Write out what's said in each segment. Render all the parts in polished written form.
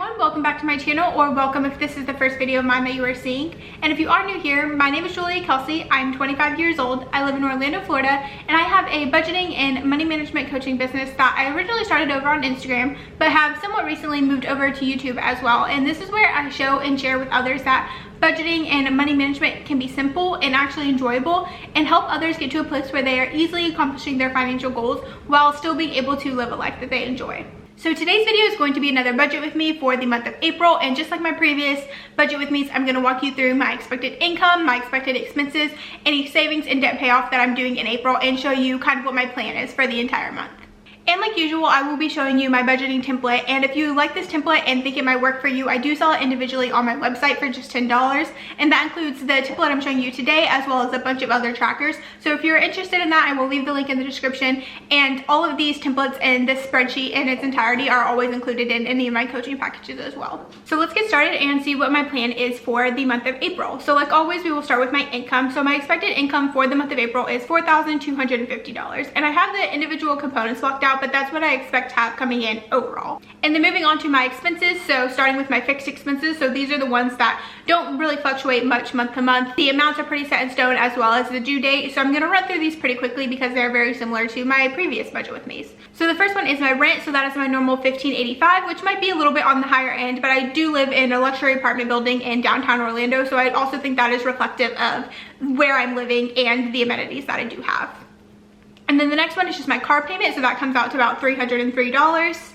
and welcome back to my channel, or welcome if this is the first video of mine that you are seeing. And if you are new here, my name is Julia Kelsey. I'm 25 years old. I live in Orlando, Florida, and I have a budgeting and money management coaching business that I originally started over on Instagram, but have somewhat recently moved over to YouTube as well. And this is where I show and share with others that budgeting and money management can be simple and actually enjoyable and help others get to a place where they are easily accomplishing their financial goals while still being able to live a life that they enjoy. So today's video is going to be another budget with me for the month of April, and just like my previous budget with me's, I'm going to walk you through my expected income, my expected expenses, any savings and debt payoff that I'm doing in April, and show you kind of what my plan is for the entire month. And like usual, I will be showing you my budgeting template, and if you like this template and think it might work for you, I do sell it individually on my website for just $10, and that includes the template I'm showing you today as well as a bunch of other trackers. So if you're interested in that, I will leave the link in the description, and all of these templates and this spreadsheet in its entirety are always included in any of my coaching packages as well. So let's get started and see what my plan is for the month of April. So like always, we will start with my income. So my expected income for the month of April is $4,250, and I have the individual components blocked out, but that's what I expect to have coming in overall. And then moving on to my expenses, so starting with my fixed expenses, so these are the ones that don't really fluctuate much month to month. The amounts are pretty set in stone as well as the due date, so I'm going to run through these pretty quickly because they're very similar to my previous budget with me's. So the first one is my rent, so that is my normal $1,585, which might be a little bit on the higher end, but I do live in a luxury apartment building in downtown Orlando, so I also think that is reflective of where I'm living and the amenities that I do have. And then the next one is just my car payment, so that comes out to about $303.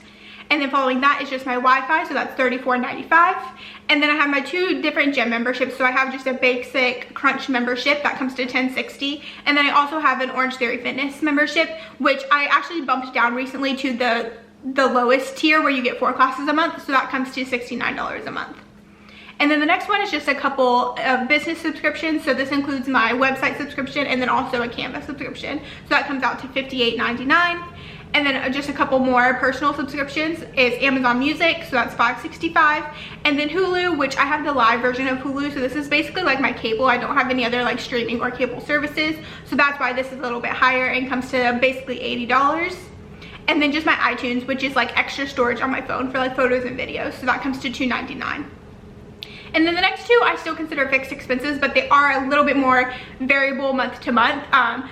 And then following that is just my Wi-Fi, so that's $34.95. And then I have my two different gym memberships, so I have just a basic Crunch membership that comes to $10.60, and then I also have an Orange Theory Fitness membership, which I actually bumped down recently to the lowest tier where you get 4 classes a month, so that comes to $69 a month. And then the next one is just a couple of business subscriptions. So this includes my website subscription and then also a Canva subscription. So that comes out to $58.99. And then just a couple more personal subscriptions is Amazon Music, so that's $5.65. And then Hulu, which I have the live version of Hulu, so this is basically like my cable. I don't have any other like streaming or cable services, so that's why this is a little bit higher and comes to basically $80. And then just my iTunes, which is like extra storage on my phone for like photos and videos, so that comes to $2.99. And then the next two I still consider fixed expenses, but they are a little bit more variable month to month,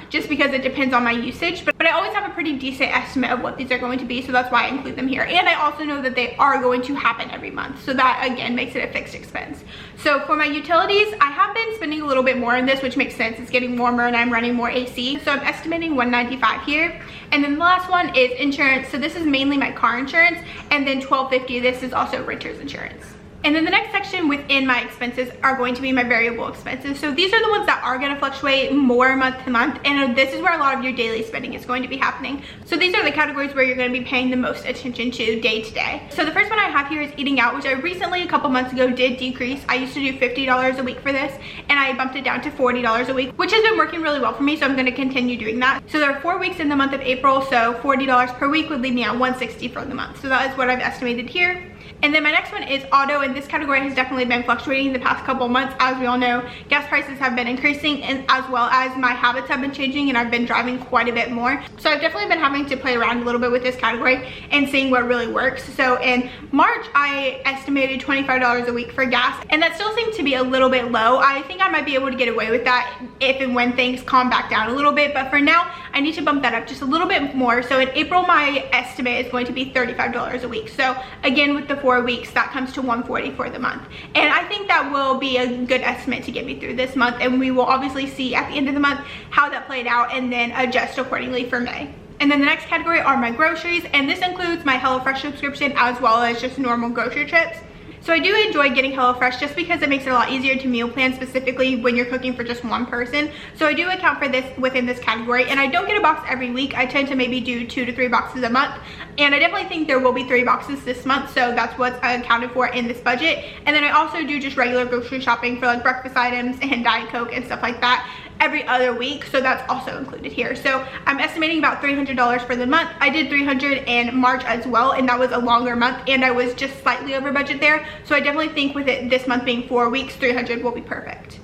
just because it depends on my usage. But I always have a pretty decent estimate of what these are going to be, so that's why I include them here. And I also know that they are going to happen every month, so that again makes it a fixed expense. So for my utilities, I have been spending a little bit more in this, which makes sense. It's getting warmer and I'm running more AC, so I'm estimating $195 here. And then the last one is insurance, so this is mainly my car insurance, and then $12.50, this is also renter's insurance. And then the next section within my expenses are going to be my variable expenses. So these are the ones that are going to fluctuate more month to month, and this is where a lot of your daily spending is going to be happening. So these are the categories where you're going to be paying the most attention to day to day. So the first one I have here is eating out, which I recently, a couple months ago, did decrease. I used to do $50 a week for this, and I bumped it down to $40 a week, which has been working really well for me, so I'm going to continue doing that. So there are 4 weeks in the month of April, so $40 per week would leave me at $160 for the month. So that is what I've estimated here. And then my next one is auto, and this category has definitely been fluctuating the past couple months. As we all know, gas prices have been increasing, and as well as my habits have been changing, and I've been driving quite a bit more. So I've definitely been having to play around a little bit with this category and seeing what really works. So in March, I estimated $25 a week for gas, and that still seemed to be a little bit low. I think I might be able to get away with that if and when things calm back down a little bit, but for now, I need to bump that up just a little bit more. So in April, my estimate is going to be $35 a week. So again, with the 4 weeks, that comes to $140 for the month, and I think that will be a good estimate to get me through this month, and we will obviously see at the end of the month how that played out and then adjust accordingly for May. And then the next category are my groceries, and this includes my HelloFresh subscription as well as just normal grocery trips. So I do enjoy getting HelloFresh just because it makes it a lot easier to meal plan, specifically when you're cooking for just one person. So I do account for this within this category, and I don't get a box every week. I tend to maybe do 2 to 3 boxes a month, and I definitely think there will be 3 boxes this month, so that's what's accounted for in this budget. And then I also do just regular grocery shopping for like breakfast items and Diet Coke and stuff like that every other week, so that's also included here. So I'm estimating about $300 for the month. I did $300 in March as well, and that was a longer month, and I was just slightly over budget there. So I definitely think with it this month being 4 weeks, $300 will be perfect.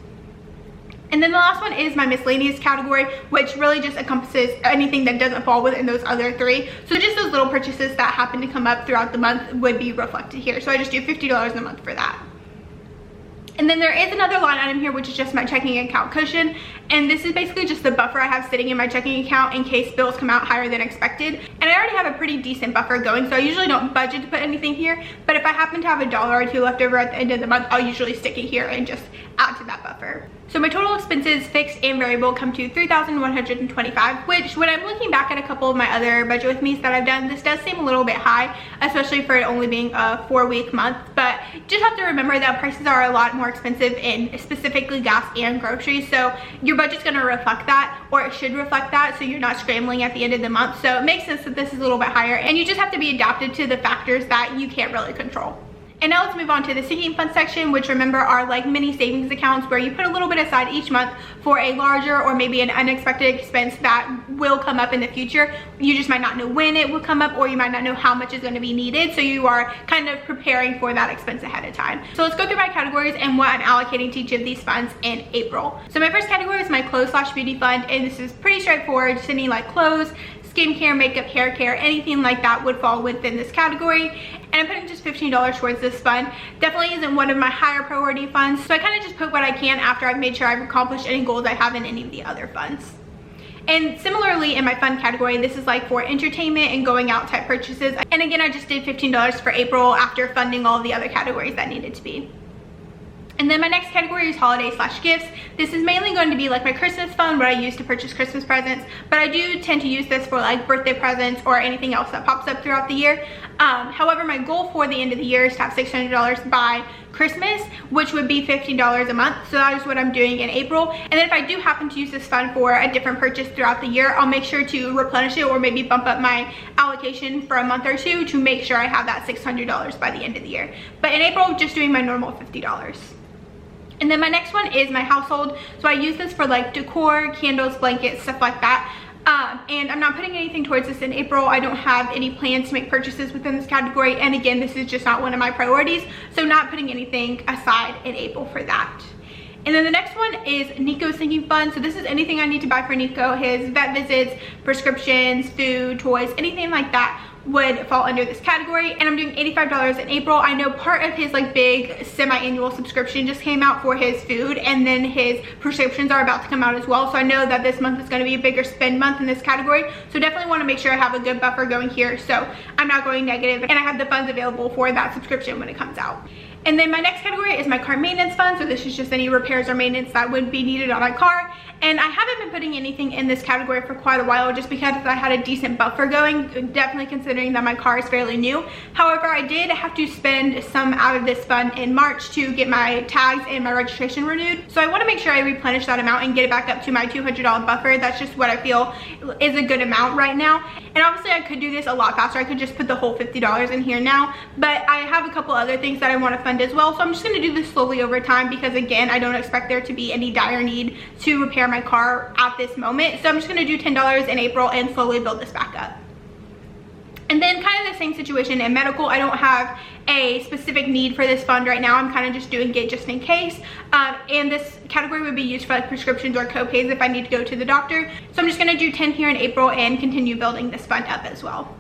And then the last one is my miscellaneous category, which really just encompasses anything that doesn't fall within those other three. So just those little purchases that happen to come up throughout the month would be reflected here. So I just do $50 a month for that. And then there is another line item here, which is just my checking account cushion. And this is basically just the buffer I have sitting in my checking account in case bills come out higher than expected. And I already have a pretty decent buffer going, so I usually don't budget to put anything here. But if I happen to have $1 or $2 left over at the end of the month, I'll usually stick it here and just add to that buffer. So my total expenses, fixed and variable, come to $3,125, which when I'm looking back at a couple of my other budget with me's that I've done, this does seem a little bit high, especially for it only being a 4-week month. But just have to remember that prices are a lot more expensive in specifically gas and groceries. So your budget's gonna reflect that, or it should reflect that, so you're not scrambling at the end of the month. So it makes sense that this is a little bit higher, and you just have to be adapted to the factors that you can't really control. And now let's move on to the sinking fund section, which remember are like mini savings accounts where you put a little bit aside each month for a larger or maybe an unexpected expense that will come up in the future. You just might not know when it will come up, or you might not know how much is going to be needed. So you are kind of preparing for that expense ahead of time. So let's go through my categories and what I'm allocating to each of these funds in April. So my first category is my clothes/beauty fund, and this is pretty straightforward. Just any like clothes, skincare, makeup, hair care, anything like that would fall within this category. And I'm putting just $15 towards this fund. Definitely isn't one of my higher priority funds, so I kind of just put what I can after I've made sure I've accomplished any goals I have in any of the other funds. And similarly in my fund category, this is like for entertainment and going out type purchases. And again, I just did $15 for April after funding all the other categories that needed to be. And then my next category is holiday/gifts. This is mainly going to be like my Christmas fund, what I use to purchase Christmas presents, but I do tend to use this for like birthday presents or anything else that pops up throughout the year. However, my goal for the end of the year is to have $600 by Christmas, which would be $15 a month. So that is what I'm doing in April. And then if I do happen to use this fund for a different purchase throughout the year, I'll make sure to replenish it or maybe bump up my allocation for a month or two to make sure I have that $600 by the end of the year. But in April, just doing my normal $50. And then my next one is my household. So I use this for like decor, candles, blankets, stuff like that. And I'm not putting anything towards this in April. I don't have any plans to make purchases within this category. And again, this is just not one of my priorities. So not putting anything aside in April for that. And then the next one is Nico's sinking fund. So this is anything I need to buy for Nico, his vet visits, prescriptions, food, toys, anything like that would fall under this category. And I'm doing $85 in April. I know part of his like big semi-annual subscription just came out for his food, and then his prescriptions are about to come out as well. So I know that this month is going to be a bigger spend month in this category. So definitely want to make sure I have a good buffer going here, so I'm not going negative, and I have the funds available for that subscription when it comes out. And then my next category is my car maintenance fund. So this is just any repairs or maintenance that would be needed on my car. And I haven't been putting anything in this category for quite a while just because I had a decent buffer going, definitely considering that my car is fairly new. However, I did have to spend some out of this fund in March to get my tags and my registration renewed. So I want to make sure I replenish that amount and get it back up to my $200 buffer. That's just what I feel is a good amount right now. And obviously I could do this a lot faster. I could just put the whole $50 in here now, but I have a couple other things that I want to fund as well. So I'm just going to do this slowly over time because again, I don't expect there to be any dire need to repair my car at this moment. So I'm just going to do $10 in April and slowly build this back up. And then kind of the same situation in medical. I don't have a specific need for this fund right now. I'm kind of just doing it just in case. And this category would be used for like prescriptions or co-pays if I need to go to the doctor. So I'm just going to do 10 here in April and continue building this fund up as well.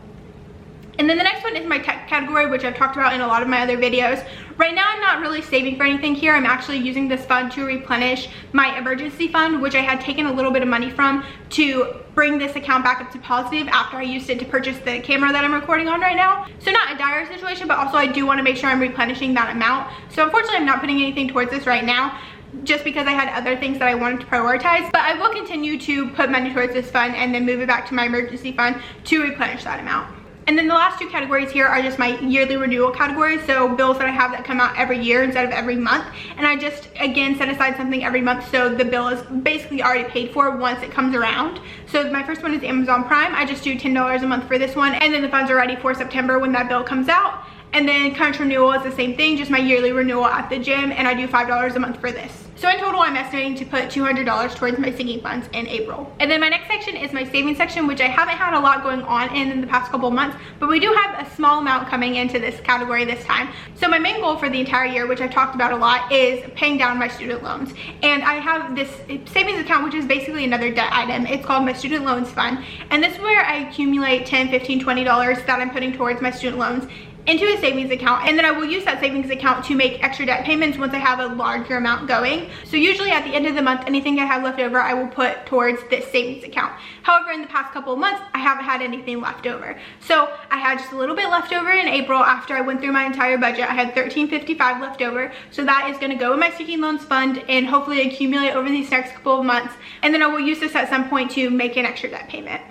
And then the next one is my tech category, which I've talked about in a lot of my other videos. Right now, I'm not really saving for anything here. I'm actually using this fund to replenish my emergency fund, which I had taken a little bit of money from to bring this account back up to positive after I used it to purchase the camera that I'm recording on right now. So not a dire situation, but also I do want to make sure I'm replenishing that amount. So unfortunately, I'm not putting anything towards this right now, just because I had other things that I wanted to prioritize. But I will continue to put money towards this fund and then move it back to my emergency fund to replenish that amount. And then the last two categories here are just my yearly renewal categories, so bills that I have that come out every year instead of every month. And I just, again, set aside something every month so the bill is basically already paid for once it comes around. So my first one is Amazon Prime. I just do $10 a month for this one, and then the funds are ready for September when that bill comes out. And then Country Renewal is the same thing, just my yearly renewal at the gym, and I do $5 a month for this. So in total, I'm estimating to put $200 towards my sinking funds in April. And then my next section is my savings section, which I haven't had a lot going on in the past couple months, but we do have a small amount coming into this category this time. So my main goal for the entire year, which I've talked about a lot, is paying down my student loans. And I have this savings account, which is basically another debt item. It's called my student loans fund. And this is where I accumulate $10, $15, $20 that I'm putting towards my student loans into a savings account, and then I will use that savings account to make extra debt payments once I have a larger amount going. So usually at the end of the month, anything I have left over, I will put towards this savings account. However, in the past couple of months, I haven't had anything left over. So I had just a little bit left over in April after I went through my entire budget. I had $13.55 left over. So that is gonna go in my student loans fund and hopefully accumulate over these next couple of months. And then I will use this at some point to make an extra debt payment.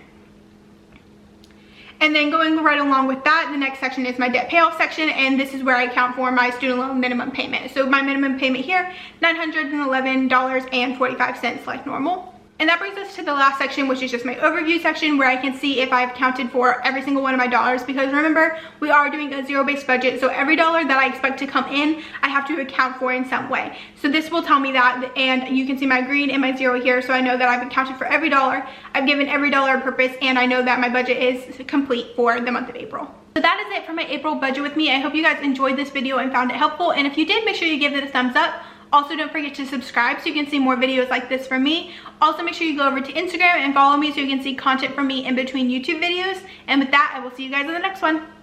And then going right along with that, the next section is my debt payoff section, and this is where I account for my student loan minimum payment. So my minimum payment here, $911.45 like normal. And that brings us to the last section, which is just my overview section, where I can see if I've accounted for every single one of my dollars, because remember, we are doing a zero-based budget, so every dollar that I expect to come in, I have to account for in some way. So this will tell me that, and you can see my green and my zero here, so I know that I've accounted for every dollar, I've given every dollar a purpose, and I know that my budget is complete for the month of April. So that is it for my April budget with me. I hope you guys enjoyed this video and found it helpful, and if you did, make sure you give it a thumbs up. Also, don't forget to subscribe so you can see more videos like this from me. Also, make sure you go over to Instagram and follow me so you can see content from me in between YouTube videos. And with that, I will see you guys in the next one.